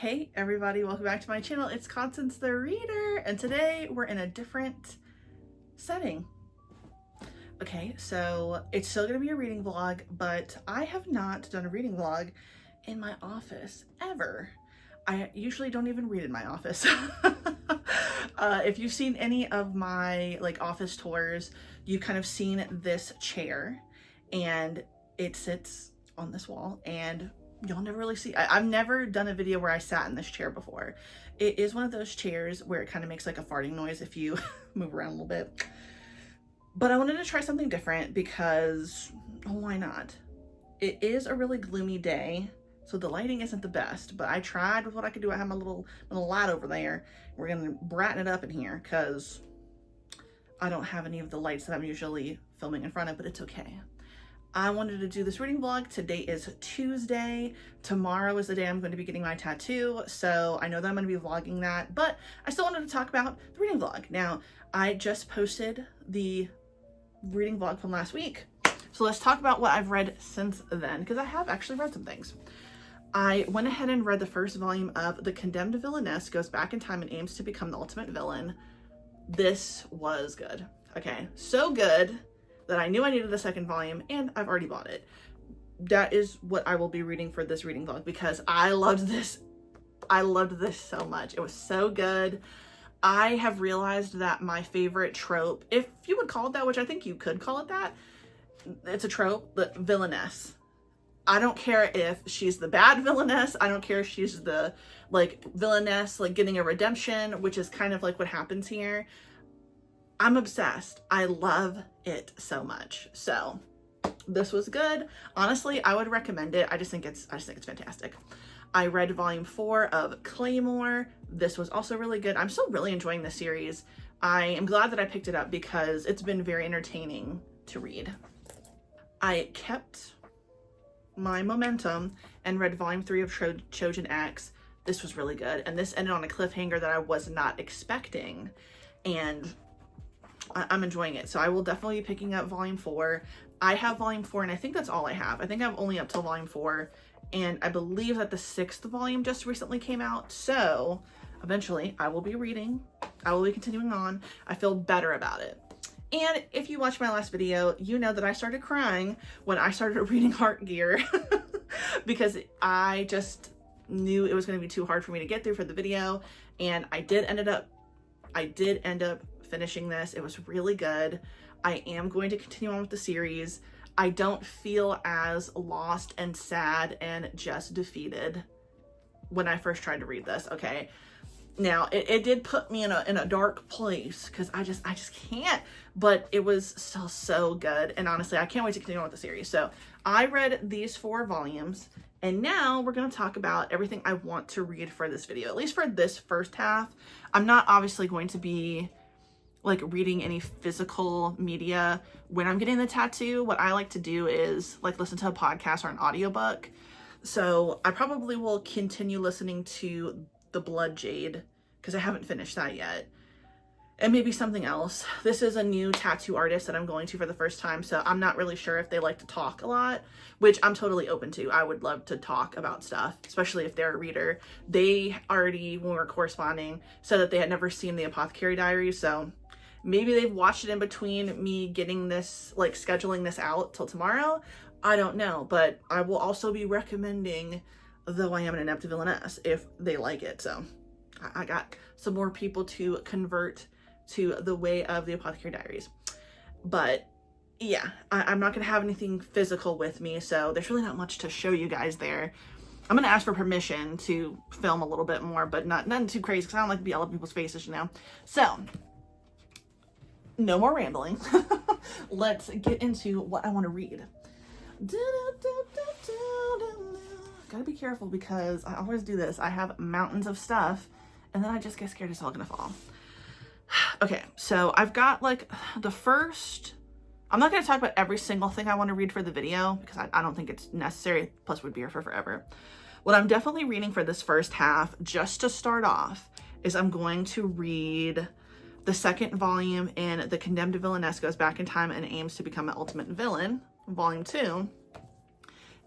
Hey everybody, welcome back to my channel. It's Constance the Reader, and today we're in a different setting. Okay, so it's still gonna be a reading vlog, but I have not done a reading vlog in my office ever. I usually don't even read in my office. If you've seen any of my office tours, you've kind of seen this chair, and it sits on this wall, and y'all never really see. I've never done a video where I sat in this chair before. It is one of those chairs where it kind of makes like a farting noise if you move around a little bit. But I wanted to try something different because, oh, why not? It is a really gloomy day, so the lighting isn't the best, but I tried with what I could do. I have my little light over there. We're gonna brighten it up in here because I don't have any of the lights that I'm usually filming in front of, but it's okay. I wanted to do this reading vlog. Today is Tuesday. Tomorrow is the day I'm going to be getting my tattoo, so I know that I'm going to be vlogging that, but I still wanted to talk about the reading vlog. Now, I just posted the reading vlog from last week, so let's talk about what I've read since then, because I have actually read some things. I went ahead and read the first volume of The Condemned Villainess Goes Back in Time and Aims to Become the Ultimate Villain. This was good. Okay, so good that I knew I needed the second volume, and I've already bought it. That is what I will be reading for this reading vlog because I loved this. I loved this so much. It was so good. I have realized that my favorite trope, if you would call it that, which I think you could call it that, it's a trope, the villainess. I don't care if she's the bad villainess. I don't care if she's the villainess, getting a redemption, which is kind of like what happens here. I'm obsessed. I love it so much. So this was good. Honestly, I would recommend it. I just think it's fantastic. I read volume 4 of Claymore. This was also really good. I'm still really enjoying this series. I am glad that I picked it up because it's been very entertaining to read. I kept my momentum and read volume 3 of Trojan X. This was really good. And this ended on a cliffhanger that I was not expecting. And I'm enjoying it. So I will definitely be picking up volume 4. I have volume 4 and I think that's all I have. I think I'm only up till volume 4. And I believe that the 6th volume just recently came out. So eventually I will be reading. I will be continuing on. I feel better about it. And if you watched my last video, you know that I started crying when I started reading Heart Gear because I just knew it was going to be too hard for me to get through for the video. And I did end up finishing this. It was really good. I am going to continue on with the series. I don't feel as lost and sad and just defeated when I first tried to read this. Okay. Now it did put me in a dark place because I just can't, but it was still so good. And honestly, I can't wait to continue on with the series. So I read these 4 volumes, and now we're going to talk about everything I want to read for this video, at least for this first half. I'm not obviously going to be reading any physical media. When I'm getting the tattoo, what I like to do is listen to a podcast or an audiobook. So I probably will continue listening to The Blood Jade because I haven't finished that yet. And maybe something else. This is a new tattoo artist that I'm going to for the first time, so I'm not really sure if they like to talk a lot, which I'm totally open to. I would love to talk about stuff, especially if they're a reader. They already, when we were corresponding, said that they had never seen the Apothecary Diaries, so maybe they've watched it in between me getting this, scheduling this out till tomorrow. I don't know, but I will also be recommending Though I Am an Inept Villainess if they like it. So I got some more people to convert to the way of the Apothecary Diaries. But yeah, I'm not going to have anything physical with me, so there's really not much to show you guys there. I'm going to ask for permission to film a little bit more, but nothing too crazy because I don't like to be all over people's faces, you know. So no more rambling. Let's get into what I want to read. Gotta be careful because I always do this. I have mountains of stuff and then I just get scared it's all gonna fall. Okay, so I've got the first, I'm not gonna talk about every single thing I want to read for the video because I don't think it's necessary, plus we'd be here for forever. What I'm definitely reading for this first half, just to start off, is I'm going to read the 2nd volume in The Condemned Villainess Goes Back in Time and Aims to Become an Ultimate Villain, volume 2.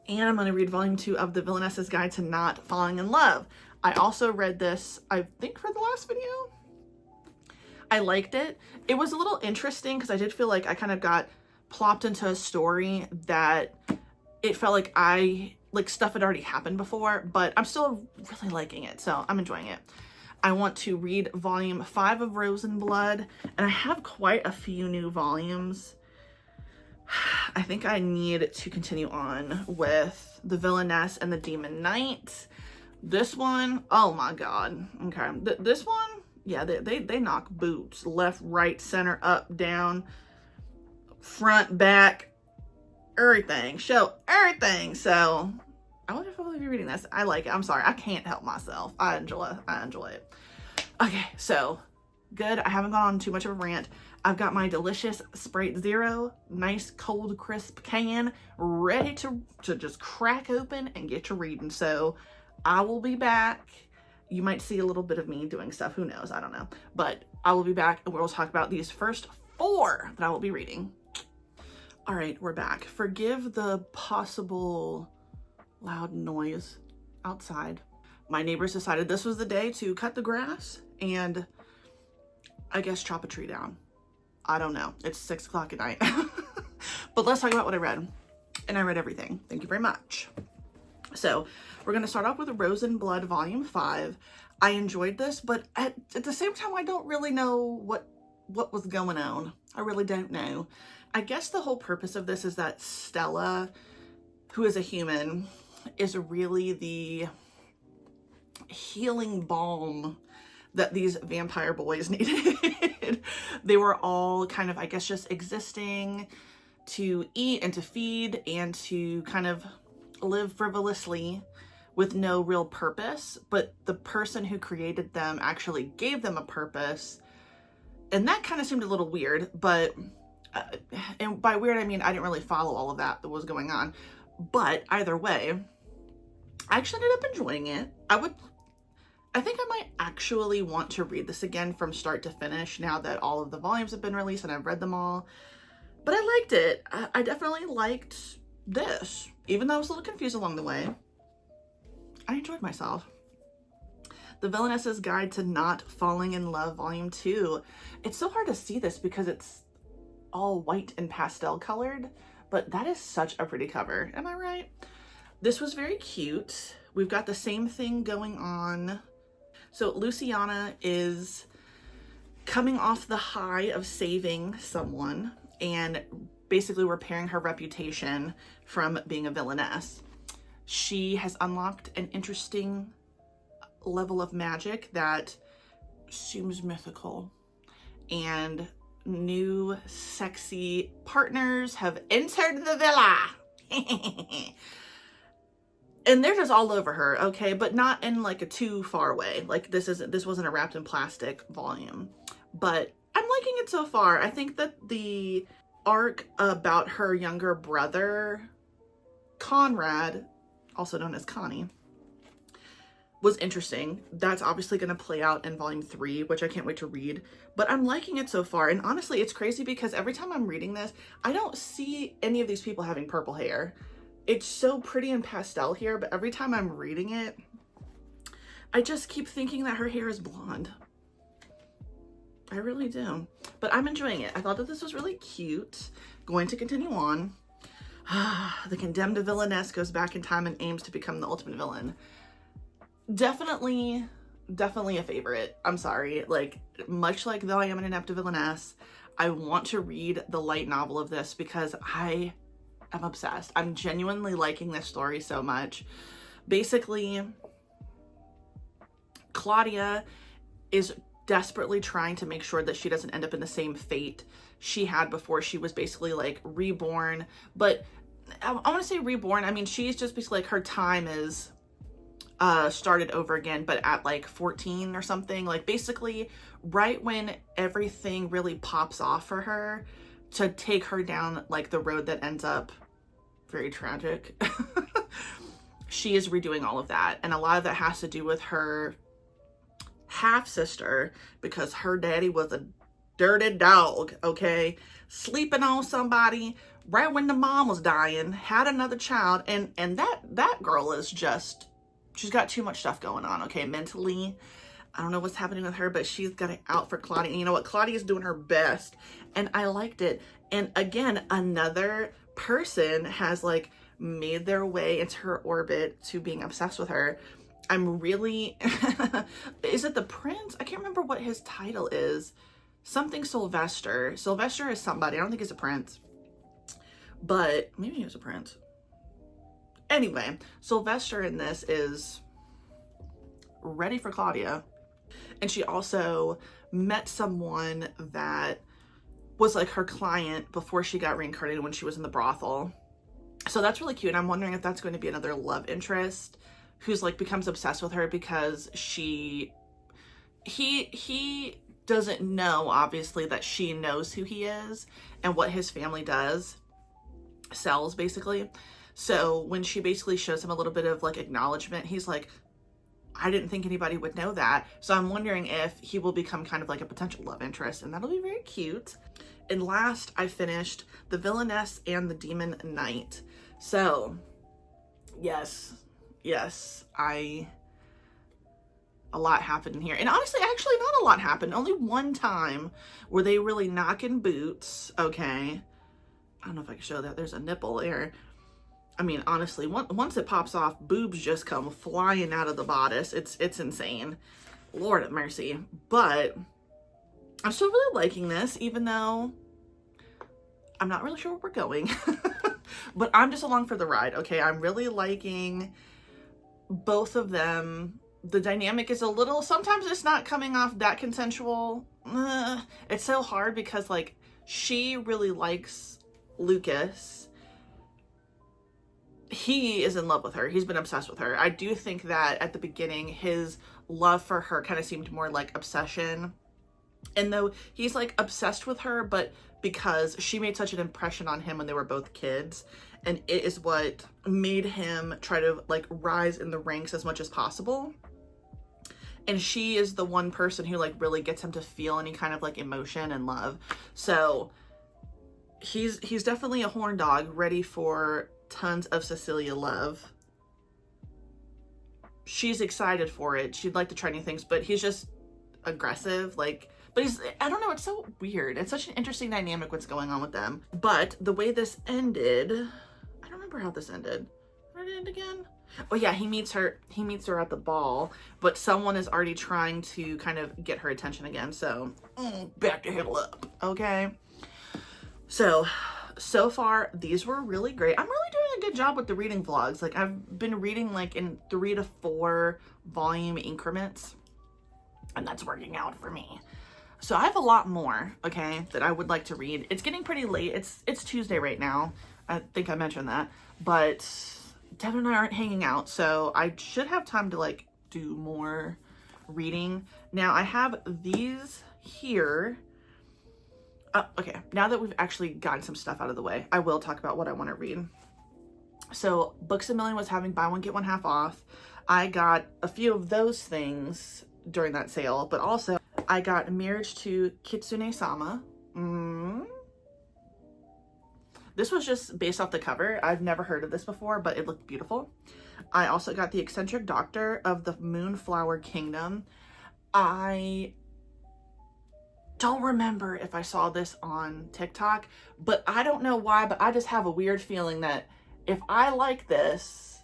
And I'm going to read volume 2 of The Villainess's Guide to Not Falling in Love. I also read this, I think, for the last video. I liked it. It was a little interesting because I did feel like I kind of got plopped into a story that it felt like stuff had already happened before, but I'm still really liking it, so I'm enjoying it. I want to read volume 5 of Rose and Blood, and I have quite a few new volumes. I think I need to continue on with The Villainess and the Demon Knight. This one, oh my god. Okay, this one, yeah, they knock boots left, right, center, up, down, front, back, everything. Show everything. So I wonder if I'll be reading this. I like it. I'm sorry, I can't help myself. I enjoy it. Okay, so good. I haven't gone on too much of a rant. I've got my delicious Sprite Zero, nice cold crisp can, ready to just crack open and get to reading. So I will be back. You might see a little bit of me doing stuff. Who knows? I don't know. But I will be back and we'll talk about these first 4 that I will be reading. All right, we're back. Forgive the possible loud noise outside. My neighbors decided this was the day to cut the grass and I guess chop a tree down. I don't know. It's 6 o'clock at night. But let's talk about what I read. And I read everything. Thank you very much. So we're going to start off with Rose and Blood Volume 5. I enjoyed this, but at the same time, I don't really know what was going on. I really don't know. I guess the whole purpose of this is that Stella, who is a human, is really the healing balm that these vampire boys needed. They were all kind of, I guess, just existing to eat and to feed and to kind of live frivolously with no real purpose. But the person who created them actually gave them a purpose. And that kind of seemed a little weird, but, and by weird, I mean, I didn't really follow all of that was going on. But either way, I actually ended up enjoying it. I think I might actually want to read this again from start to finish now that all of the volumes have been released and I've read them all. But I liked it. I definitely liked this. Even though I was a little confused along the way, I enjoyed myself. The Villainess's Guide to Not Falling in Love Volume 2. It's so hard to see this because it's all white and pastel colored, but that is such a pretty cover. Am I right? This was very cute. We've got the same thing going on. So Luciana is coming off the high of saving someone and basically repairing her reputation from being a villainess. She has unlocked an interesting level of magic that seems mythical, and new sexy partners have entered the villa. And they're just all over her, okay? But not in like a too far way. Like this wasn't a wrapped in plastic volume. But I'm liking it so far. I think that the arc about her younger brother, Conrad, also known as Connie, was interesting. That's obviously going to play out in volume 3, which I can't wait to read. But I'm liking it so far. And honestly, it's crazy because every time I'm reading this, I don't see any of these people having purple hair. It's so pretty and pastel here, but every time I'm reading it, I just keep thinking that her hair is blonde. I really do. But I'm enjoying it. I thought that this was really cute. Going to continue on. The condemned villainess goes back in time and aims to become the ultimate villain. Definitely a favorite. I'm sorry. Like, much like Though I Am an Inept Villainess, I want to read the light novel of this because I'm obsessed. I'm genuinely liking this story so much. Basically, Claudia is desperately trying to make sure that she doesn't end up in the same fate she had before she was basically like reborn. But I want to say reborn. I mean, she's just basically like her time is started over again, but at like 14 or something. Like basically right when everything really pops off for her to take her down like the road that ends up very tragic. She is redoing all of that, and a lot of that has to do with her half-sister because her daddy was a dirty dog, okay, sleeping on somebody right when the mom was dying, had another child, and that girl is just, she's got too much stuff going on, okay, mentally. I don't know what's happening with her, but she's got it out for Claudia. And you know what? Claudia's doing her best, and I liked it. And again, another person has like made their way into her orbit to being obsessed with her. I'm really, is it the prince? I can't remember what his title is. Something Sylvester. Sylvester is somebody. I don't think he's a prince, but maybe he was a prince. Anyway, Sylvester in this is ready for Claudia. And she also met someone that was like her client before she got reincarnated when she was in the brothel. So that's really cute. I'm wondering if that's going to be another love interest who's like becomes obsessed with her because he doesn't know, obviously, that she knows who he is and what his family does, sells basically. So when she basically shows him a little bit of like acknowledgement, he's like, I didn't think anybody would know that. So I'm wondering if he will become kind of like a potential love interest, and that'll be very cute. And last, I finished The Villainess and the Demon Knight. So yes, a lot happened in here. And honestly, actually not a lot happened. Only one time were they really knocking boots. Okay. I don't know if I can show that. There's a nipple there. I mean, honestly, once it pops off, boobs just come flying out of the bodice. It's insane. Lord have mercy. But I'm still really liking this, even though I'm not really sure where we're going. But I'm just along for the ride, okay? I'm really liking both of them. The dynamic is a little, sometimes it's not coming off that consensual. It's so hard because, like, she really likes Lucas. He is in love with her. He's been obsessed with her. I do think that at the beginning, his love for her kind of seemed more like obsession. And though he's like obsessed with her, but because she made such an impression on him when they were both kids, and it is what made him try to like rise in the ranks as much as possible. And she is the one person who like really gets him to feel any kind of like emotion and love. So he's definitely a horn dog ready for tons of Cecilia love. She's excited for it. She'd like to try new things, but he's just aggressive. Like, but he's, I don't know, it's so weird. It's such an interesting dynamic what's going on with them. But the way this ended, I don't remember how this ended. Did it end again? Oh yeah, he meets her at the ball, but someone is already trying to kind of get her attention again. So back to Hiddle Up. Okay. So far, these were really great. I'm really doing a good job with the reading vlogs. Like, I've been reading like in 3 to 4 volume increments, and that's working out for me. So I have a lot more, okay, that I would like to read. It's getting pretty late. It's Tuesday right now. I think I mentioned that, but Devin and I aren't hanging out, so I should have time to like do more reading. Now I have these here. Okay, now that we've actually gotten some stuff out of the way, I will talk about what I want to read. So Books A Million was having buy one, get one half off. I got a few of those things during that sale, but also I got Marriage to Kitsune-sama. This was just based off the cover. I've never heard of this before, but it looked beautiful. I also got The Eccentric Doctor of the Moonflower Kingdom. I don't remember if I saw this on TikTok, but I don't know why, but I just have a weird feeling that if I like this,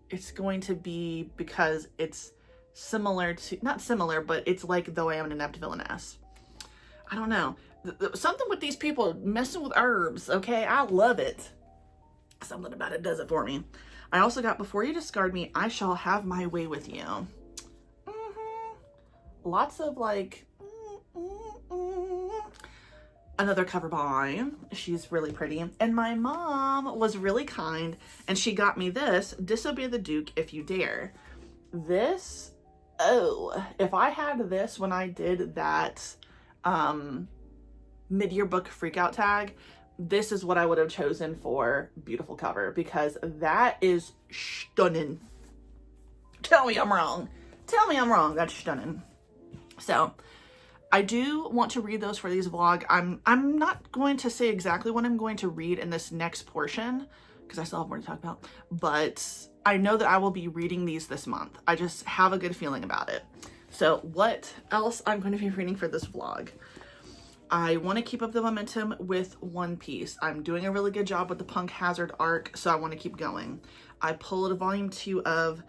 it's going to be because it's similar to, not similar, but it's like Though I Am an Inept Villainess. I don't know. Something with these people messing with herbs, okay? I love it. Something about it does it for me. I also got Before You Discard Me, I Shall Have My Way With You. Lots of like, another cover by, she's really pretty. And my mom was really kind, and she got me this, Disobey the Duke If You Dare. This, oh, if I had this when I did that mid-year book freakout tag, this is what I would have chosen for beautiful cover, because that is stunning. Tell me I'm wrong. Tell me I'm wrong. That's stunning. So I do want to read those for these vlog. I'm not going to say exactly what I'm going to read in this next portion because I still have more to talk about, but I know that I will be reading these this month. I just have a good feeling about it. So what else I'm going to be reading for this vlog? I want to keep up the momentum with One Piece. I'm doing a really good job with the Punk Hazard arc, so I want to keep going. I pulled volume 2 of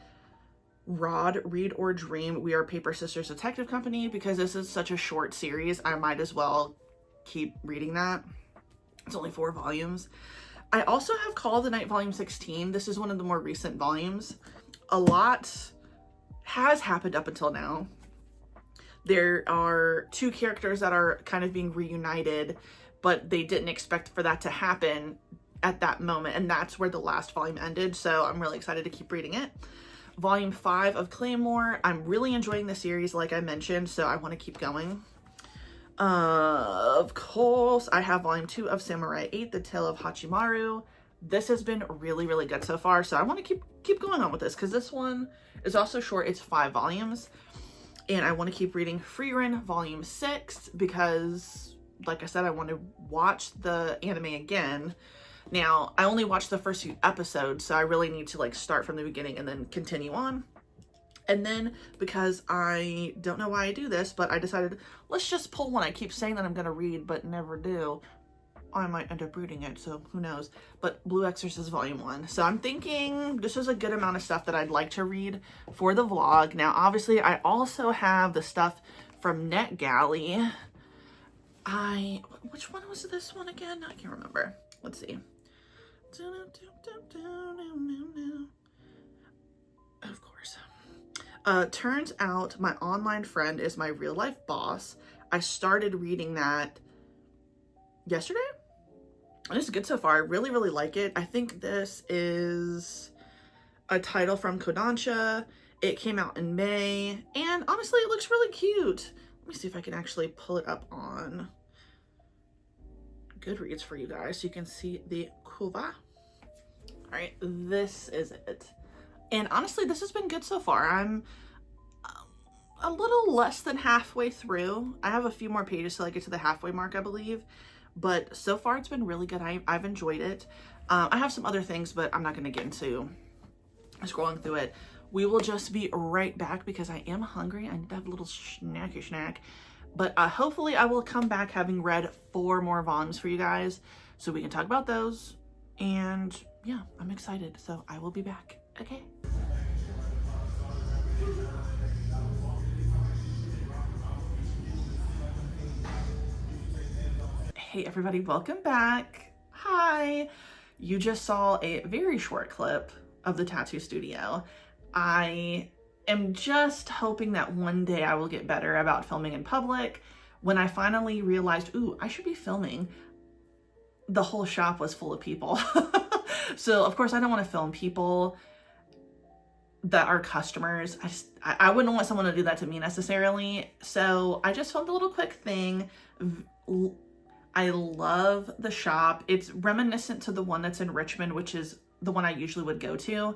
Rod, Read or Dream, We Are Paper Sisters Detective Company because this is such a short series. I might as well keep reading that. It's only 4 volumes. I also have Call of the Night Volume 16. This is one of the more recent volumes. A lot has happened up until now. There are 2 characters that are kind of being reunited, but they didn't expect for that to happen at that moment, and that's where the last volume ended, so I'm really excited to keep reading it. Volume 5 of Claymore. I'm really enjoying the series, like I mentioned, so I want to keep going. Of course, I have Volume 2 of Samurai 8, The Tale of Hachimaru. This has been really, really good so far, so I want to keep going on with this, because this one is also short. It's 5 volumes, and I want to keep reading Frieren Volume 6, because, like I said, I want to watch the anime again. Now, I only watched the first few episodes, so I really need to like start from the beginning and then continue on. And then, because I don't know why I do this, but I decided, let's just pull one. I keep saying that I'm going to read, but never do. I might end up reading it, so who knows. But Blue Exorcist Volume 1. So I'm thinking this is a good amount of stuff that I'd like to read for the vlog. Now, obviously, I also have the stuff from NetGalley. Which one was this one again? I can't remember. Let's see. Of course. Turns out my online friend is my real life boss. I started reading that yesterday. And it's good so far. I really, really like it. I think this is a title from Kodansha. It came out in May, and honestly, it looks really cute. Let me see if I can actually pull it up on Goodreads for you guys so you can see the cover. All right, this is it. And honestly, this has been good so far. I'm a little less than halfway through. I have a few more pages till I get to the halfway mark, I believe. But so far, it's been really good. I've enjoyed it. I have some other things, but I'm not going to get into scrolling through it. We will just be right back because I am hungry. I need to have a little snacky snack. But hopefully, I will come back having read 4 more volumes for you guys so we can talk about those. And yeah, I'm excited. So I will be back. Okay. Hey everybody, welcome back. Hi. You just saw a very short clip of the tattoo studio. I am just hoping that one day I will get better about filming in public. When I finally realized, ooh, I should be filming, the whole shop was full of people. So of course I don't want to film people that are customers. I wouldn't want someone to do that to me necessarily. So I just filmed a little quick thing. I love the shop. It's reminiscent to the one that's in Richmond, which is the one I usually would go to.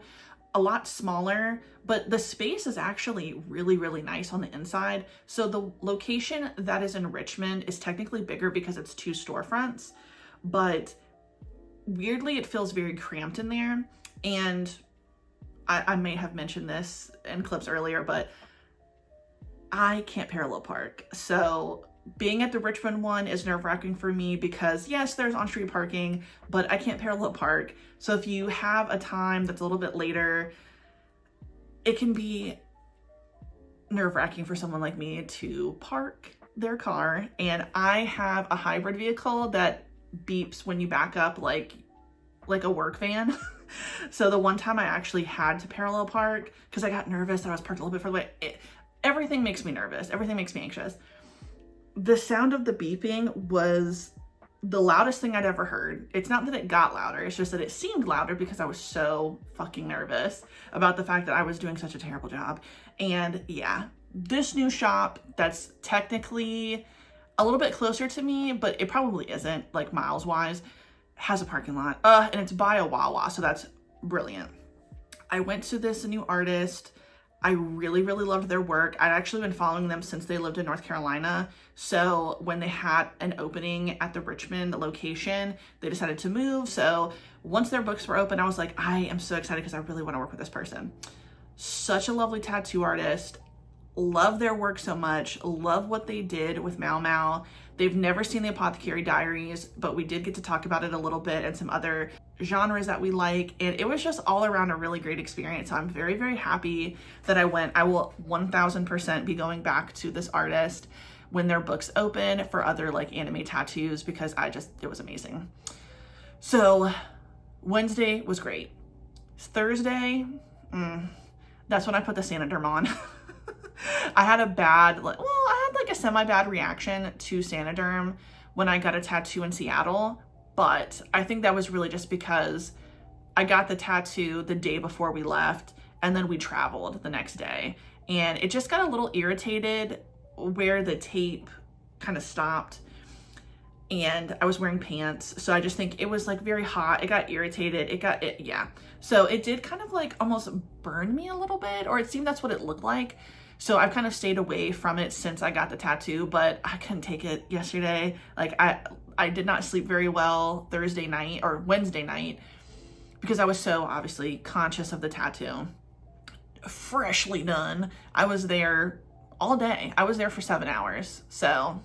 A lot smaller, but the space is actually really, really nice on the inside. So the location that is in Richmond is technically bigger because it's 2 storefronts, but weirdly it feels very cramped in there. And I may have mentioned this in clips earlier, but I can't parallel park. So being at the Richmond one is nerve-wracking for me because yes, there's on-street parking, but I can't parallel park. So if you have a time that's a little bit later, it can be nerve-wracking for someone like me to park their car. And I have a hybrid vehicle that beeps when you back up like a work van. So the one time I actually had to parallel park because I got nervous that I was parked a little bit further away. Everything makes me nervous. Everything makes me anxious. The sound of the beeping was the loudest thing I'd ever heard. It's not that it got louder, it's just that it seemed louder because I was so fucking nervous about the fact that I was doing such a terrible job. And yeah, this new shop that's technically a little bit closer to me, but it probably isn't like miles wise, has a parking lot. And it's by a Wawa, so that's brilliant. I went to this new artist. I really, really loved their work. I'd actually been following them since they lived in North Carolina. So when they had an opening at the Richmond location, they decided to move. So once their books were open, I was like, I am so excited because I really want to work with this person. Such a lovely tattoo artist. Love their work so much. Love what they did with Mau Mau. They've never seen the Apothecary Diaries, but we did get to talk about it a little bit and some other genres that we like. And it was just all around a really great experience. So I'm very, very happy that I went. I will 1000% be going back to this artist when their books open for other like anime tattoos because it was amazing. So Wednesday was great. Thursday, that's when I put the Sanoderm on. I had a semi-bad reaction to Sanoderm when I got a tattoo in Seattle, but I think that was really just because I got the tattoo the day before we left and then we traveled the next day. And it just got a little irritated where the tape kind of stopped, and I was wearing pants. So I just think it was like very hot. It got irritated. Yeah. So it did kind of like almost burn me a little bit, or it seemed that's what it looked like. So I've kind of stayed away from it since I got the tattoo, but I couldn't take it yesterday. Like I did not sleep very well Thursday night or Wednesday night because I was so obviously conscious of the tattoo. Freshly done. I was there all day. I was there for 7 hours. So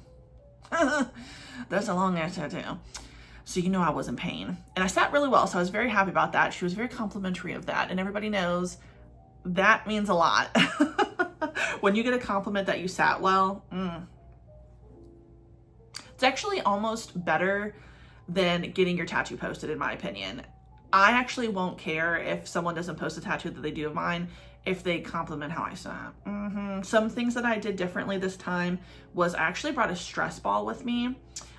that's a long ass tattoo. So you know I was in pain. And I sat really well, so I was very happy about that. She was very complimentary of that. And everybody knows that means a lot. When you get a compliment that you sat well, it's actually almost better than getting your tattoo posted, in my opinion. I actually won't care if someone doesn't post a tattoo that they do of mine if they compliment how I sat. Some things that I did differently this time was I actually brought a stress ball with me.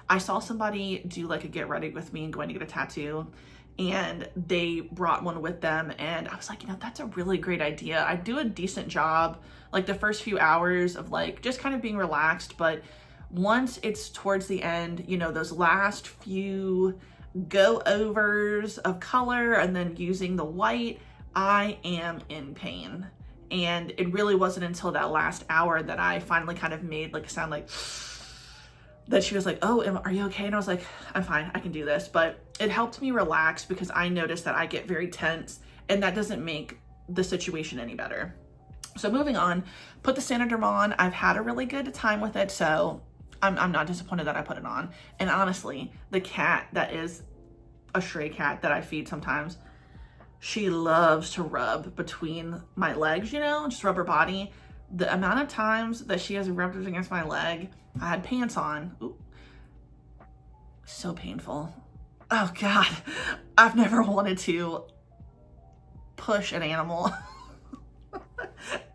I saw somebody do like a get ready with me and going to get a tattoo, and they brought one with them, and I was like, that's a really great idea. I do a decent job like the first few hours of like just kind of being relaxed, but once it's towards the end, those last few go overs of color and then using the white, I am in pain. And it really wasn't until that last hour that I finally kind of made like a sound like that. She was like, oh, are you okay? And I was like, I'm fine, I can do this. But it helped me relax because I noticed that I get very tense, and that doesn't make the situation any better. So moving on, put the Sanoderm on. I've had a really good time with it, so I'm not disappointed that I put it on. And honestly, the cat that is a stray cat that I feed sometimes, she loves to rub between my legs, just rub her body. The amount of times that she has rubbed it against my leg, I had pants on. Ooh, so painful. Oh God, I've never wanted to push an animal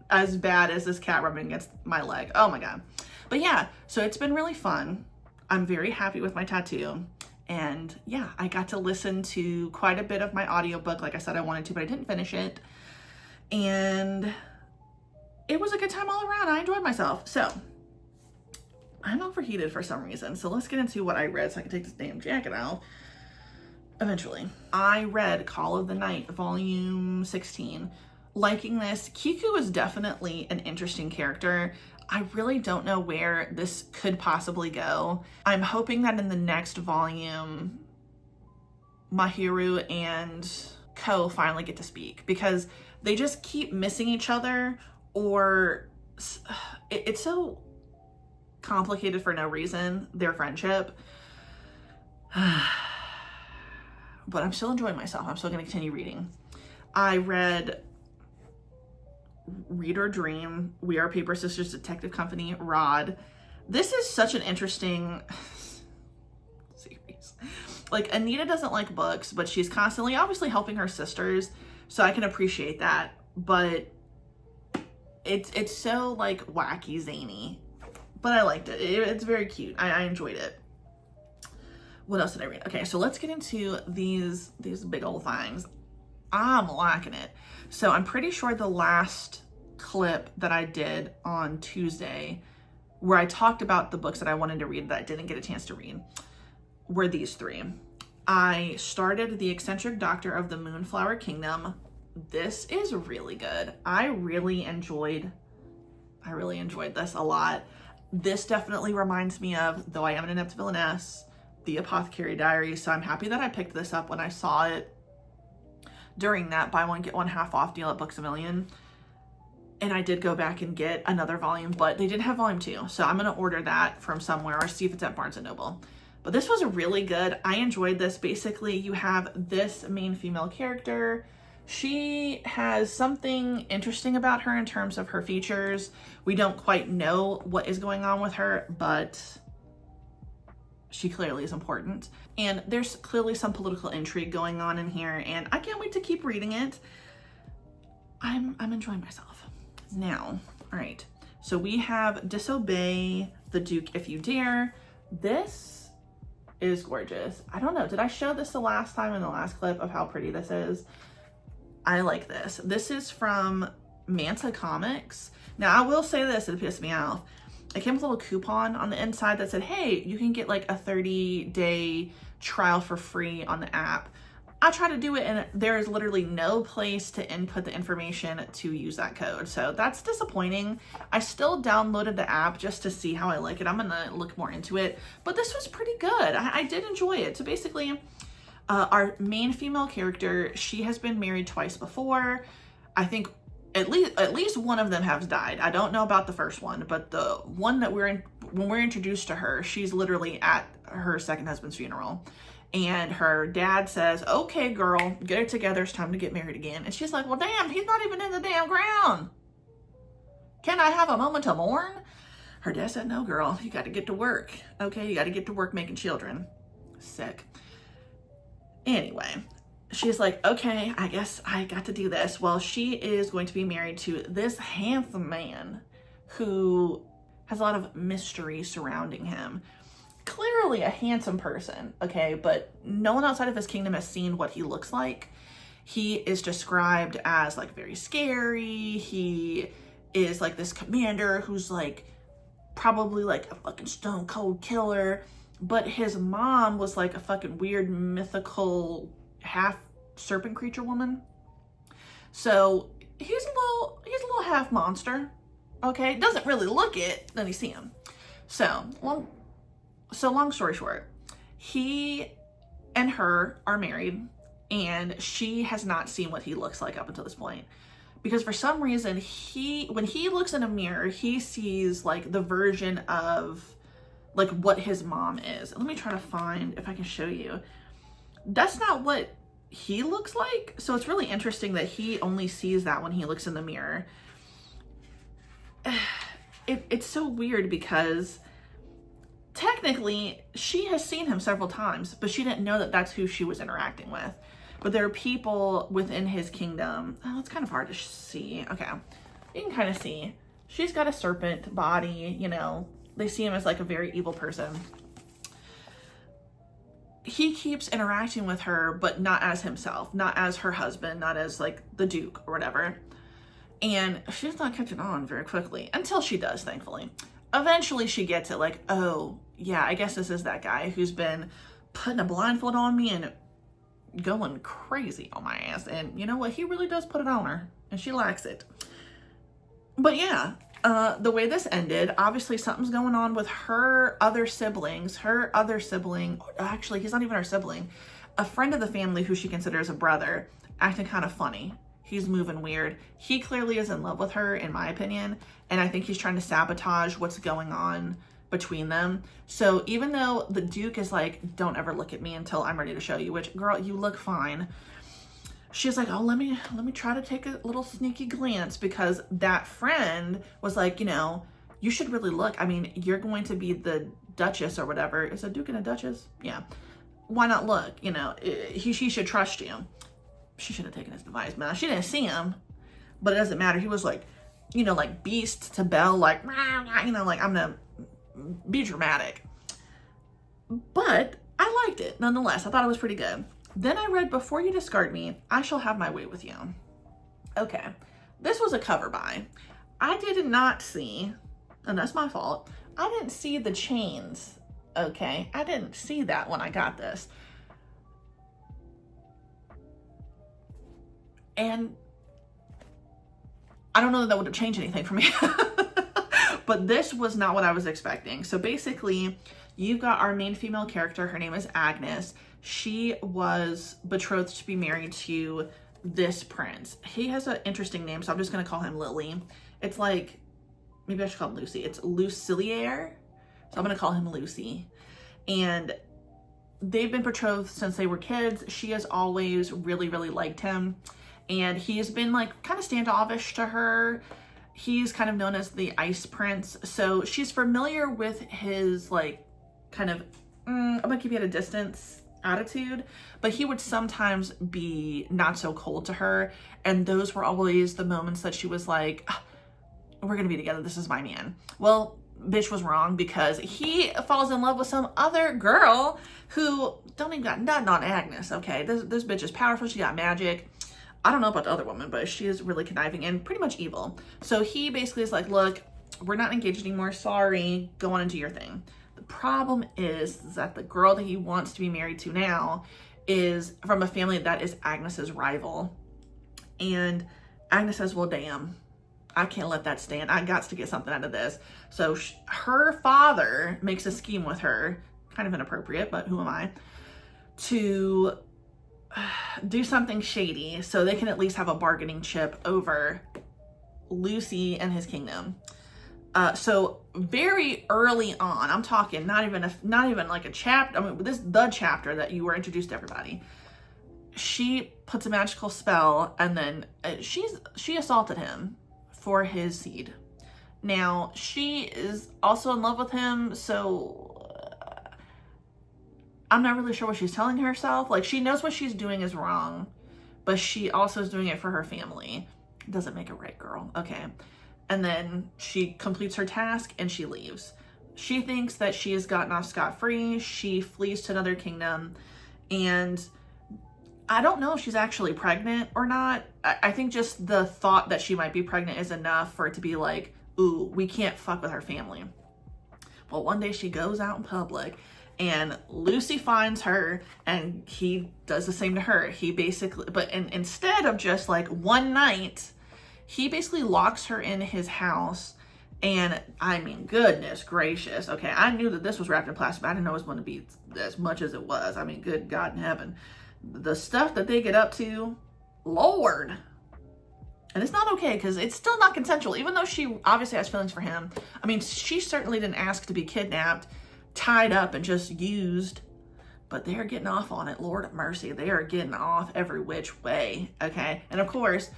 as bad as this cat rubbing against my leg. Oh my God. But yeah, so it's been really fun. I'm very happy with my tattoo. And yeah, I got to listen to quite a bit of my audiobook like I said I wanted to, but I didn't finish it. And it was a good time all around. I enjoyed myself. So I'm overheated for some reason. So let's get into what I read so I can take this damn jacket off eventually. I read Call of the Night, volume 16. Liking this. Kiku is definitely an interesting character. I really don't know where this could possibly go. I'm hoping that in the next volume, Mahiru and Ko finally get to speak, because they just keep missing each other, or it's so complicated for no reason, their friendship. But I'm still enjoying myself. I'm still going to continue reading. I read Read or Dream, We Are Paper Sisters Detective Company, Rod. This is such an interesting series. Like, Anita doesn't like books, but she's constantly obviously helping her sisters, so I can appreciate that. But it's so like wacky, zany, but I liked it. It's very cute. I enjoyed it. What else did I read? Okay, so let's get into these big old things. I'm liking it. So I'm pretty sure the last clip that I did on Tuesday, where I talked about the books that I wanted to read that I didn't get a chance to read, were these three. I started The Eccentric Doctor of the Moonflower Kingdom. this is really good. I really enjoyed this a lot. This definitely reminds me of, though I am an inept villainess, The Apothecary Diaries. So I'm happy that I picked this up when I saw it during that buy one get one half off deal at Books A Million. And I did go back and get another volume, but they didn't have volume 2. So I'm going to order that from somewhere or see if it's at Barnes & Noble. But this was really good. I enjoyed this. Basically, you have this main female character. She has something interesting about her in terms of her features. We don't quite know what is going on with her, but she clearly is important. And there's clearly some political intrigue going on in here, and I can't wait to keep reading it. I'm enjoying myself. Now, all right, so we have Disobey the Duke If You Dare. This is gorgeous. I don't know, did I show this the last time in the last clip of how pretty this is? I like this. This is from Manta Comics. Now, I will say this, it pissed me off. It came with a little coupon on the inside that said, hey, you can get like a 30-day trial for free on the app. I tried to do it and there is literally no place to input the information to use that code. So that's disappointing. I still downloaded the app just to see how I like it. I'm gonna look more into it, but this was pretty good. I did enjoy it. So basically, our main female character, she has been married twice before. I think at least one of them has died. I don't know about the first one, but the one that when we're introduced to her, she's literally at her second husband's funeral. And her dad says, okay, girl, get it together. It's time to get married again. And she's like, well, damn, he's not even in the damn ground. Can I have a moment to mourn? Her dad said, no, girl, you got to get to work. Okay, you got to get to work making children. Sick. Anyway, she's like, okay, I guess I got to do this. Well, she is going to be married to this handsome man who has a lot of mystery surrounding him. Clearly a handsome person, okay, but no one outside of his kingdom has seen what he looks like. He is described as like very scary. He is like this commander who's like probably like a fucking stone cold killer, but his mom was like a fucking weird mythical half serpent creature woman. So he's a little half monster, okay? Doesn't really look it, then you see him. So long story short, he and her are married, and she has not seen what he looks like up until this point. Because for some reason, when he looks in a mirror, he sees like the version of like what his mom is. Let me try to find if I can show you. That's not what he looks like. So it's really interesting that he only sees that when he looks in the mirror. It's so weird because technically, she has seen him several times, but she didn't know that that's who she was interacting with. But there are people within his kingdom. Oh, it's kind of hard to see. Okay, you can kind of see. She's got a serpent body, you know. They see him as like a very evil person. He keeps interacting with her, but not as himself, not as her husband, not as like the Duke or whatever. And she's not catching on very quickly until she does, thankfully. Eventually she gets it, like, oh, yeah, I guess this is that guy who's been putting a blindfold on me and going crazy on my ass. And you know what? He really does put it on her, and she likes it. But yeah, the way this ended, obviously something's going on with her other siblings. Her other sibling, actually, he's not even her sibling, a friend of the family who she considers a brother, acting kind of funny. He's moving weird. He clearly is in love with her, in my opinion. And I think he's trying to sabotage what's going on between them. So even though the Duke is like, don't ever look at me until I'm ready to show you, which, girl, you look fine. She's like, oh, let me try to take a little sneaky glance, because that friend was like, you know, you should really look. I mean, you're going to be the Duchess or whatever. Is a Duke and a Duchess? Yeah. Why not look? You know, she should trust you. She should have taken his advice, man. She didn't see him, but it doesn't matter. He was like, you know, like Beast to Belle, like, you know, like, I'm gonna be dramatic. But I liked it nonetheless. I thought it was pretty good. Then I read Before You Discard Me, I Shall Have My Way With You. Okay, this was a cover buy. I did not see, and that's my fault, I didn't see the chains, okay? I didn't see that when I got this. And I don't know that would have changed anything for me. But this was not what I was expecting. So basically, you've got our main female character. Her name is Agnes. She was betrothed to be married to this prince. He has an interesting name, so I'm just going to call him Lily. It's like, maybe I should call him Lucy. It's Lucilier. So I'm going to call him Lucy. And they've been betrothed since they were kids. She has always really, really liked him. And he's been like kind of standoffish to her. He's kind of known as the Ice Prince. So she's familiar with his like kind of, I'm gonna keep you at a distance attitude, but he would sometimes be not so cold to her. And those were always the moments that she was like, we're gonna be together, this is my man. Well, bitch was wrong, because he falls in love with some other girl who don't even got nothing on Agnes, okay? This bitch is powerful, she got magic. I don't know about the other woman, but she is really conniving and pretty much evil. So he basically is like, look, we're not engaged anymore. Sorry, go on and do your thing. The problem is that the girl that he wants to be married to now is from a family that is Agnes's rival. And Agnes says, well, damn, I can't let that stand. I got to get something out of this. So her father makes a scheme with her, kind of inappropriate, but who am I, to do something shady so they can at least have a bargaining chip over Lucy and his kingdom. So very early on, I'm talking not even like a chapter. I mean, the chapter that you were introduced to everybody. She puts a magical spell, and then she assaulted him for his seed. Now she is also in love with him, so I'm not really sure what she's telling herself. Like, she knows what she's doing is wrong, but she also is doing it for her family. Doesn't make it right, girl. Okay. And then she completes her task and she leaves. She thinks that she has gotten off scot-free. She flees to another kingdom, and I don't know if she's actually pregnant or not. I think just the thought that she might be pregnant is enough for it to be like, ooh, we can't fuck with her family. Well, one day she goes out in public, and Lucy finds her, and he does the same to her. He basically, instead of just like one night, he basically locks her in his house. And I mean, goodness gracious. Okay, I knew that this was wrapped in plastic, but I didn't know it was going to be as much as it was. I mean, good God in heaven. The stuff that they get up to, Lord. And it's not okay, because it's still not consensual, even though she obviously has feelings for him. I mean, she certainly didn't ask to be kidnapped, tied up, and just used, but they're getting off on it. Lord of mercy, they are getting off every which way. Okay, and of course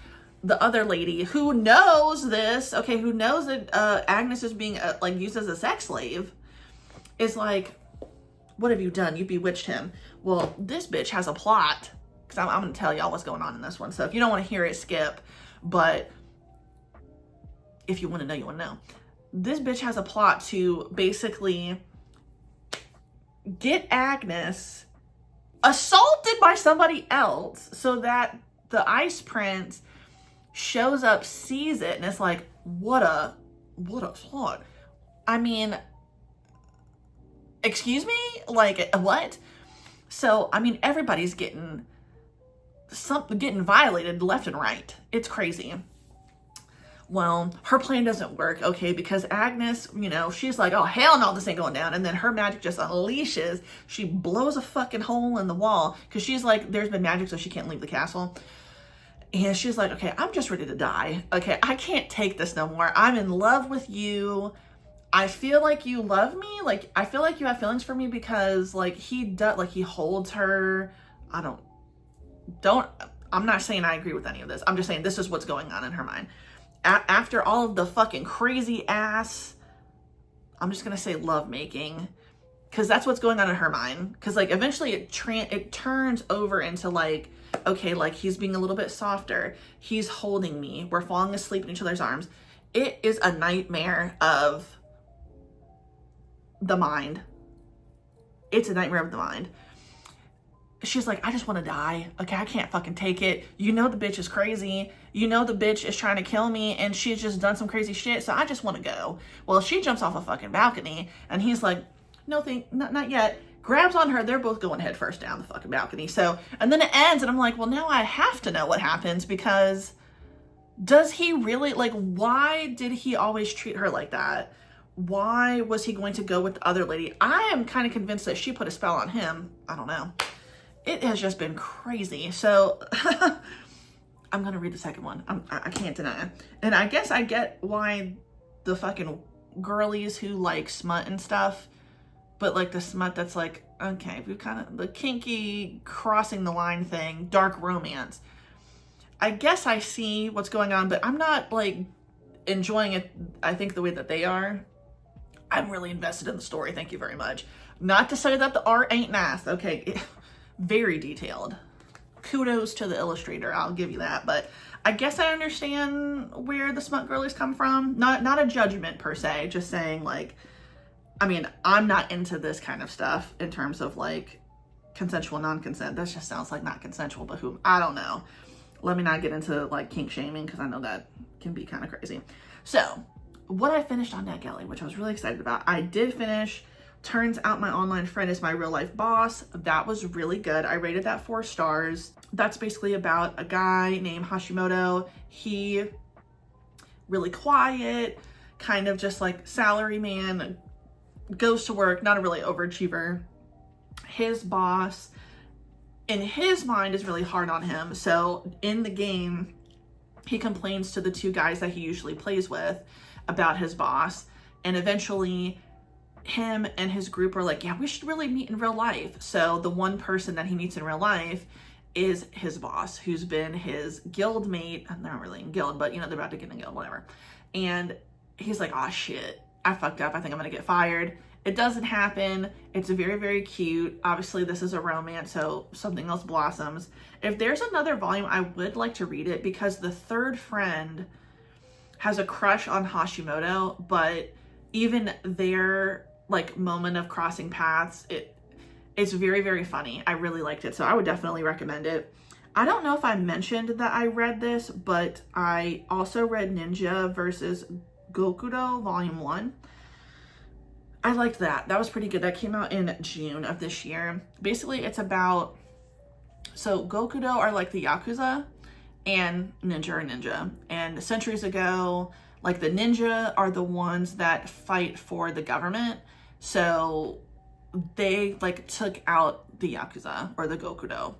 the other lady who knows this, okay, who knows that Agnes is being like used as a sex slave, is like, what have you done? You bewitched him. Well, this bitch has a plot, because I'm gonna tell y'all what's going on in this one. So if you don't want to hear it, skip. But if you want to know, you want to know. This bitch has a plot to basically get Agnes assaulted by somebody else, so that the Ice Prince shows up, sees it, and it's like, what a plot. I mean, excuse me? Like, what? So, I mean, everybody's getting violated left and right. It's crazy. Well, her plan doesn't work, okay, because Agnes, you know, she's like, oh, hell no, this ain't going down. And then her magic just unleashes. She blows a fucking hole in the wall, because she's like, there's been magic, so she can't leave the castle. And she's like, okay, I'm just ready to die. Okay, I can't take this no more. I'm in love with you. I feel like you love me. Like, I feel like you have feelings for me, because like he holds her. I'm not saying I agree with any of this. I'm just saying this is what's going on in her mind. After all of the fucking crazy ass, I'm just going to say love making, because that's what's going on in her mind. Because like eventually it turns over into like, okay, like he's being a little bit softer. He's holding me. We're falling asleep in each other's arms. It is a nightmare of the mind. It's a nightmare of the mind. She's like, I just want to die. Okay, I can't fucking take it. You know the bitch is crazy. You know the bitch is trying to kill me, and she's just done some crazy shit, so I just want to go. Well, she jumps off a fucking balcony, and he's like, no, not yet. grabs on her. They're both going head first down the fucking balcony. So, and then it ends and I'm like, well, now I have to know what happens, because does he really, like, why did he always treat her like that? Why was he going to go with the other lady? I am kind of convinced that she put a spell on him. I don't know. It has just been crazy. So I'm going to read the second one. I can't deny it. And I guess I get why the fucking girlies who like smut and stuff, but like the smut that's like, okay, we've kind of the kinky crossing the line thing, dark romance. I guess I see what's going on, but I'm not like enjoying it, I think, the way that they are. I'm really invested in the story. Thank you very much. Not to say that the art ain't nice. Okay. Very detailed. Kudos to the illustrator. I'll give you that. But I guess I understand where the smut girlies come from. Not a judgment per se. Just saying, like, I mean, I'm not into this kind of stuff in terms of like consensual non-consent. That just sounds like not consensual, but who, I don't know. Let me not get into like kink shaming, because I know that can be kind of crazy. So what I finished on NetGalley, which I was really excited about, I did finish Turns Out My Online Friend Is My Real Life Boss. That was really good. I rated that 4 stars. That's basically about a guy named Hashimoto. He really quiet, kind of just like salary man, goes to work, not a really overachiever. His boss, in his mind, is really hard on him. So in the game, he complains to the 2 guys that he usually plays with about his boss, and eventually him and his group are like, yeah, we should really meet in real life. So the one person that he meets in real life is his boss, who's been his guild mate. They're not really in guild, but you know, they're about to get in guild, whatever. And he's like, oh shit, I fucked up. I think I'm gonna get fired. It doesn't happen. It's very, very cute. Obviously this is a romance, so something else blossoms. If there's another volume, I would like to read it, because the third friend has a crush on Hashimoto, but even their like moment of crossing paths, it's very, very funny. I really liked it, so I would definitely recommend it. I don't know if I mentioned that I read this, but I also read Ninja versus Gokudo Volume 1. I liked that. That was pretty good. That came out in June of this year. Basically, it's about, so Gokudo are like the Yakuza, and Ninja are ninja. And centuries ago, like the ninja are the ones that fight for the government. So they like took out the Yakuza, or the Gokudo.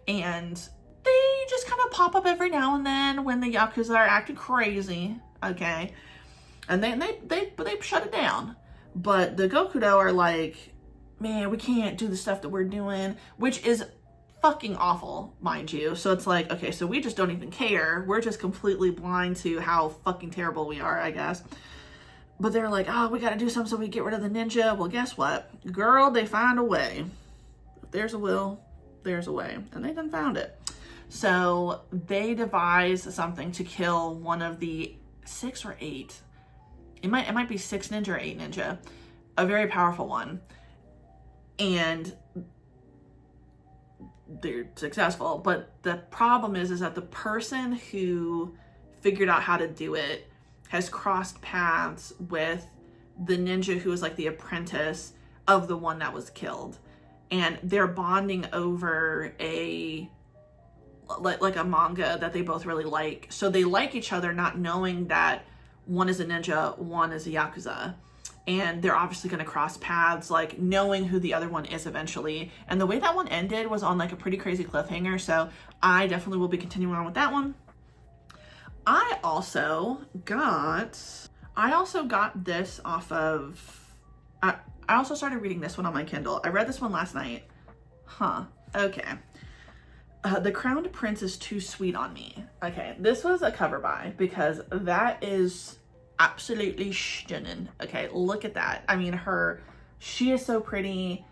And they just kind of pop up every now and then when the Yakuza are acting crazy, okay? And they shut it down. But the Gokudo are like, man, we can't do the stuff that we're doing, which is fucking awful, mind you. So it's like, okay, so we just don't even care. We're just completely blind to how fucking terrible we are, I guess. But they're like, oh, we gotta do something so we get rid of the ninja. Well, guess what? Girl, they find a way. If there's a will, there's a way. And they done found it. So they devise something to kill one of the 6 or 8. It might be 6 ninja or 8 ninja. A very powerful one. And they're successful, but the problem is that the person who figured out how to do it has crossed paths with the ninja who was like the apprentice of the one that was killed, and they're bonding over a manga that they both really like. So they like each other, not knowing that one is a ninja, one is a Yakuza. And they're obviously going to cross paths, like knowing who the other one is eventually. And the way that one ended was on like a pretty crazy cliffhanger. So I definitely will be continuing on with that one. I also got this off of, I also started reading this one on my Kindle. I read this one last night. Okay. The Crowned Prince Is Too Sweet on Me. Okay, this was a cover buy because that is absolutely stunning. Okay, look at that. I mean, she is so pretty.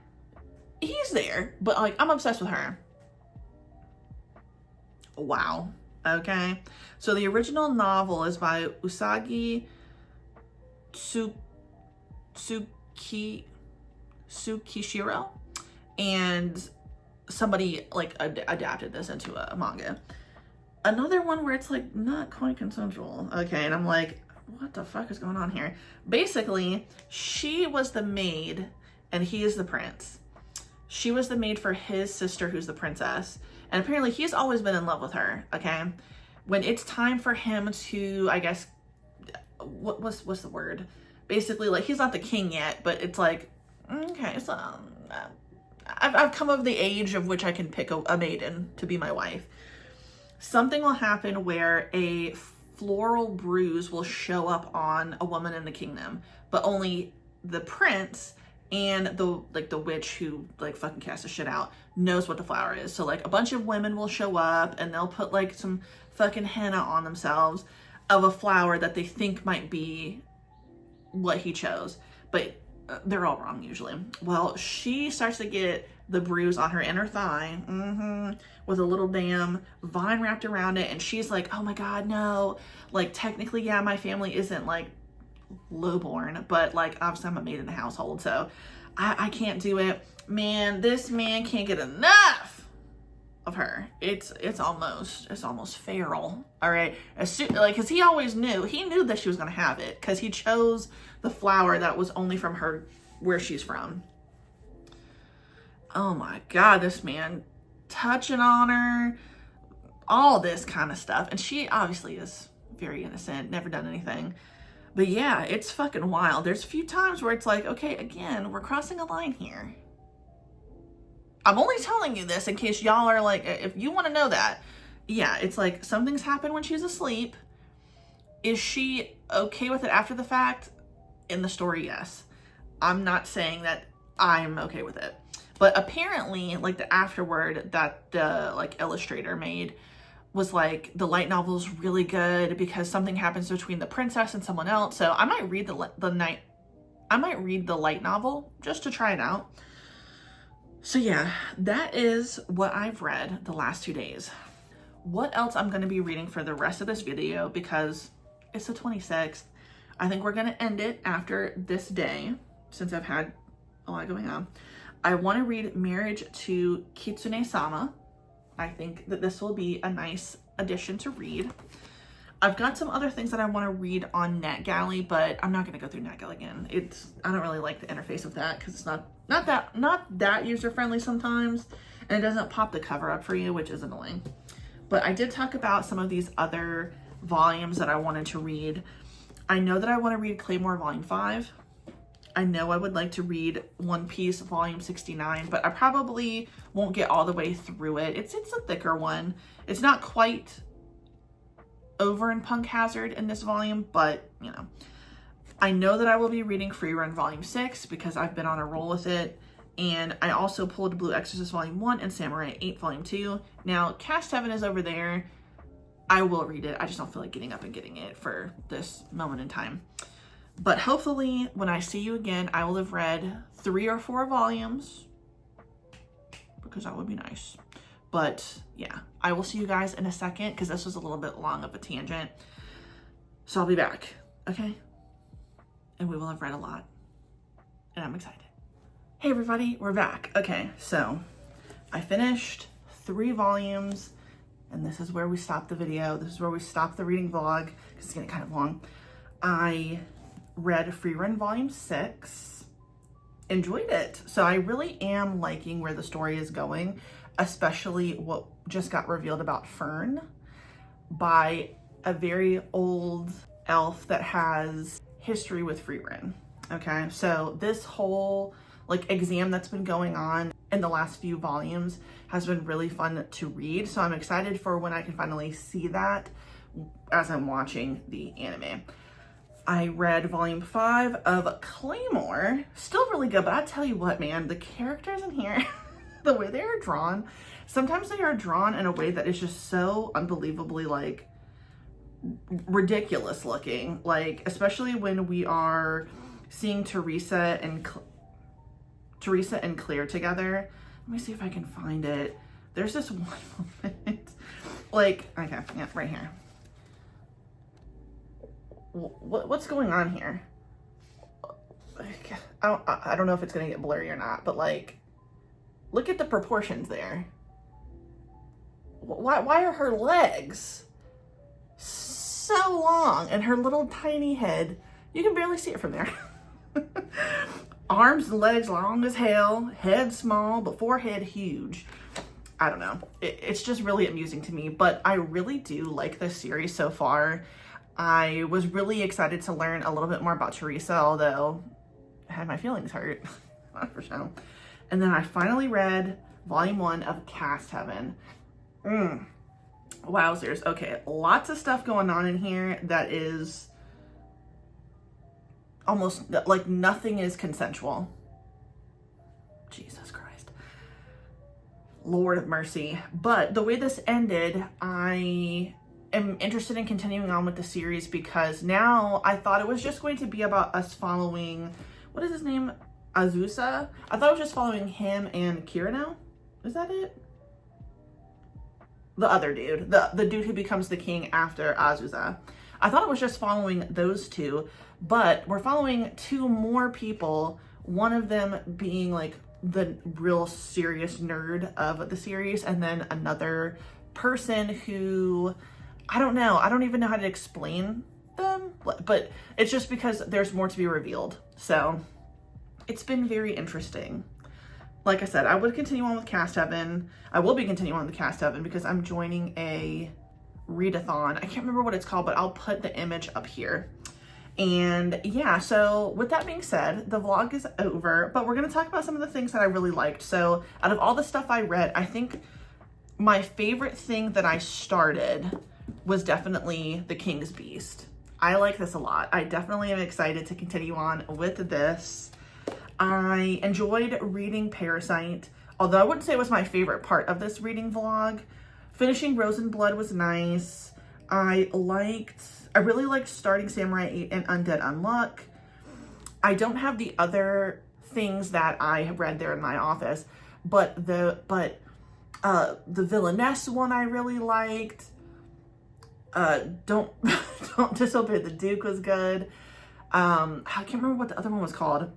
He's there, but like, I'm obsessed with her. Wow. Okay, so the original novel is by Usagi Tsukishiro, and somebody like adapted this into a manga. Another one where it's like not quite consensual. Okay, and I'm like, what the fuck is going on here? Basically, she was the maid and he is the prince. She was the maid for his sister, who's the princess. And apparently he's always been in love with her, okay? When it's time for him to, I guess, what's the word? Basically, like, he's not the king yet, but it's like, okay, so I've come of the age of which I can pick a maiden to be my wife. Something will happen where a floral bruise will show up on a woman in the kingdom, but only the prince and the witch who like fucking cast the shit out knows what the flower is. So like a bunch of women will show up and they'll put like some fucking henna on themselves of a flower that they think might be what he chose, but they're all wrong usually. Well, she starts to get the bruise on her inner thigh with a little damn vine wrapped around it, and she's like, oh my god, no. Like, technically, yeah, my family isn't like lowborn, but like obviously I'm a maid in the household, so I can't do it. Man, this man can't get enough of her. It's almost feral. All right, like, because he always knew that she was gonna have it, because he chose the flower that was only from her, where she's from. Oh my god, this man touching on her, all this kind of stuff, and she obviously is very innocent, never done anything. But yeah, it's fucking wild. There's a few times where it's like, okay, again, we're crossing a line here. I'm only telling you this in case y'all are like, if you want to know that. Yeah, it's like something's happened when she's asleep. Is she okay with it after the fact? In the story, yes. I'm not saying that I'm okay with it. But apparently, like, the afterword that the like illustrator made was like, the light novel is really good because something happens between the princess and someone else. So I might read the light novel just to try it out. So yeah, that is what I've read the last 2 days. What else I'm going to be reading for the rest of this video, because it's the 26th. I think we're going to end it after this day, since I've had a lot going on. I want to read Marriage to Kitsune-sama. I think that this will be a nice addition to read. I've got some other things that I want to read on NetGalley, but I'm not going to go through NetGalley again. I don't really like the interface of that, because it's not that user-friendly sometimes, and it doesn't pop the cover up for you, which is annoying. But I did talk about some of these other volumes that I wanted to read. I know that I want to read Claymore Volume 5. I know I would like to read One Piece Volume 69, but I probably won't get all the way through it. It's a thicker one. It's not quite over in Punk Hazard in this volume, but you know. I know that I will be reading Free Run Volume 6 because I've been on a roll with it. And I also pulled Blue Exorcist Volume 1 and Samurai 8 Volume 2. Now, Cast Heaven is over there. I will read it. I just don't feel like getting up and getting it for this moment in time. But hopefully, when I see you again, I will have read 3 or 4 volumes, because that would be nice. But yeah, I will see you guys in a second, because this was a little bit long of a tangent. So I'll be back, okay? And we will have read a lot, and I'm excited. Hey everybody, we're back. Okay, so I finished 3 volumes, and this is where we stopped the video. This is where we stopped the reading vlog, because it's getting kind of long. I read Free Run Volume 6, enjoyed it. So I really am liking where the story is going, especially what just got revealed about Fern by a very old elf that has history with Free Run. Okay, so this whole like exam that's been going on in the last few volumes has been really fun to read. So I'm excited for when I can finally see that as I'm watching the anime. I read Volume 5 of Claymore. Still really good, but I tell you what, man, the characters in here, the way they are drawn, sometimes they are drawn in a way that is just so unbelievably like ridiculous looking. Like, especially when we are seeing Teresa and Claire together. Let me see if I can find it. There's this one moment, like, okay, yeah, right here. What's going on here? I don't know if it's gonna get blurry or not, but like, look at the proportions there. Why are her legs so long and her little tiny head? You can barely see it from there. arms and legs long as hell, head small, but forehead huge. I don't know. It's just really amusing to me, but I really do like this series so far. I was really excited to learn a little bit more about Teresa, although I had my feelings hurt, for sure. And then I finally read volume 1 of Cast Heaven. Wowzers. Okay, lots of stuff going on in here that is almost like nothing is consensual. Jesus Christ. Lord of mercy. But the way this ended, I am interested in continuing on with the series because now I thought it was just going to be about us following, what is his name? Azusa? I thought it was just following him and Kirano. Is that it? The other dude. The dude who becomes the king after Azusa. I thought it was just following those two, but we're following 2 more people, one of them being like the real serious nerd of the series, and then another person who, I don't know, I don't even know how to explain them, but it's just because there's more to be revealed. So it's been very interesting. Like I said, I would continue on with Cast Heaven. I will be continuing on with Cast Heaven because I'm joining a readathon. I can't remember what it's called, but I'll put the image up here. And yeah, so with that being said, the vlog is over, but we're going to talk about some of the things that I really liked. So out of all the stuff I read, I think my favorite thing that I started was definitely The King's Beast. I like this a lot. I definitely am excited to continue on with this. I enjoyed reading Parasite, although I wouldn't say it was my favorite part of this reading vlog. Finishing Rose and Blood was nice. I really liked starting Samurai 8 and Undead Unluck. I don't have the other things that I have read there in my office, but the Villainess one I really liked. Don't Disobey the Duke was good. I can't remember what the other one was called,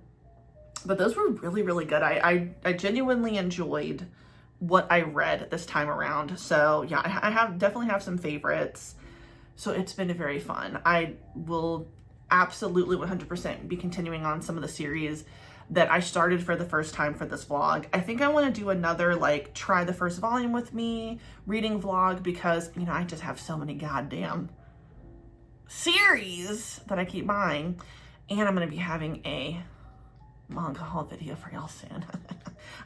but those were really, really good. I genuinely enjoyed what I read this time around. So yeah, I definitely have some favorites. So it's been very fun. I will absolutely 100% be continuing on some of the series that I started for the first time for this vlog. I think I want to do another like try the first volume with me reading vlog because, you know, I just have so many goddamn series that I keep buying. And I'm going to be having a manga haul video for y'all soon.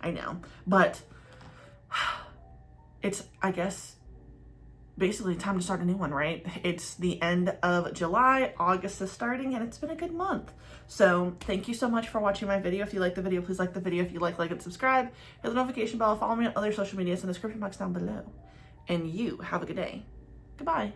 I know, but it's, I guess, basically time to start a new one, right? It's the end of July, August is starting, and it's been a good month. So thank you so much for watching my video. If you like the video, please like the video. If you like and subscribe, hit the notification bell, follow me on other social medias in the description box down below. And you have a good day. Goodbye.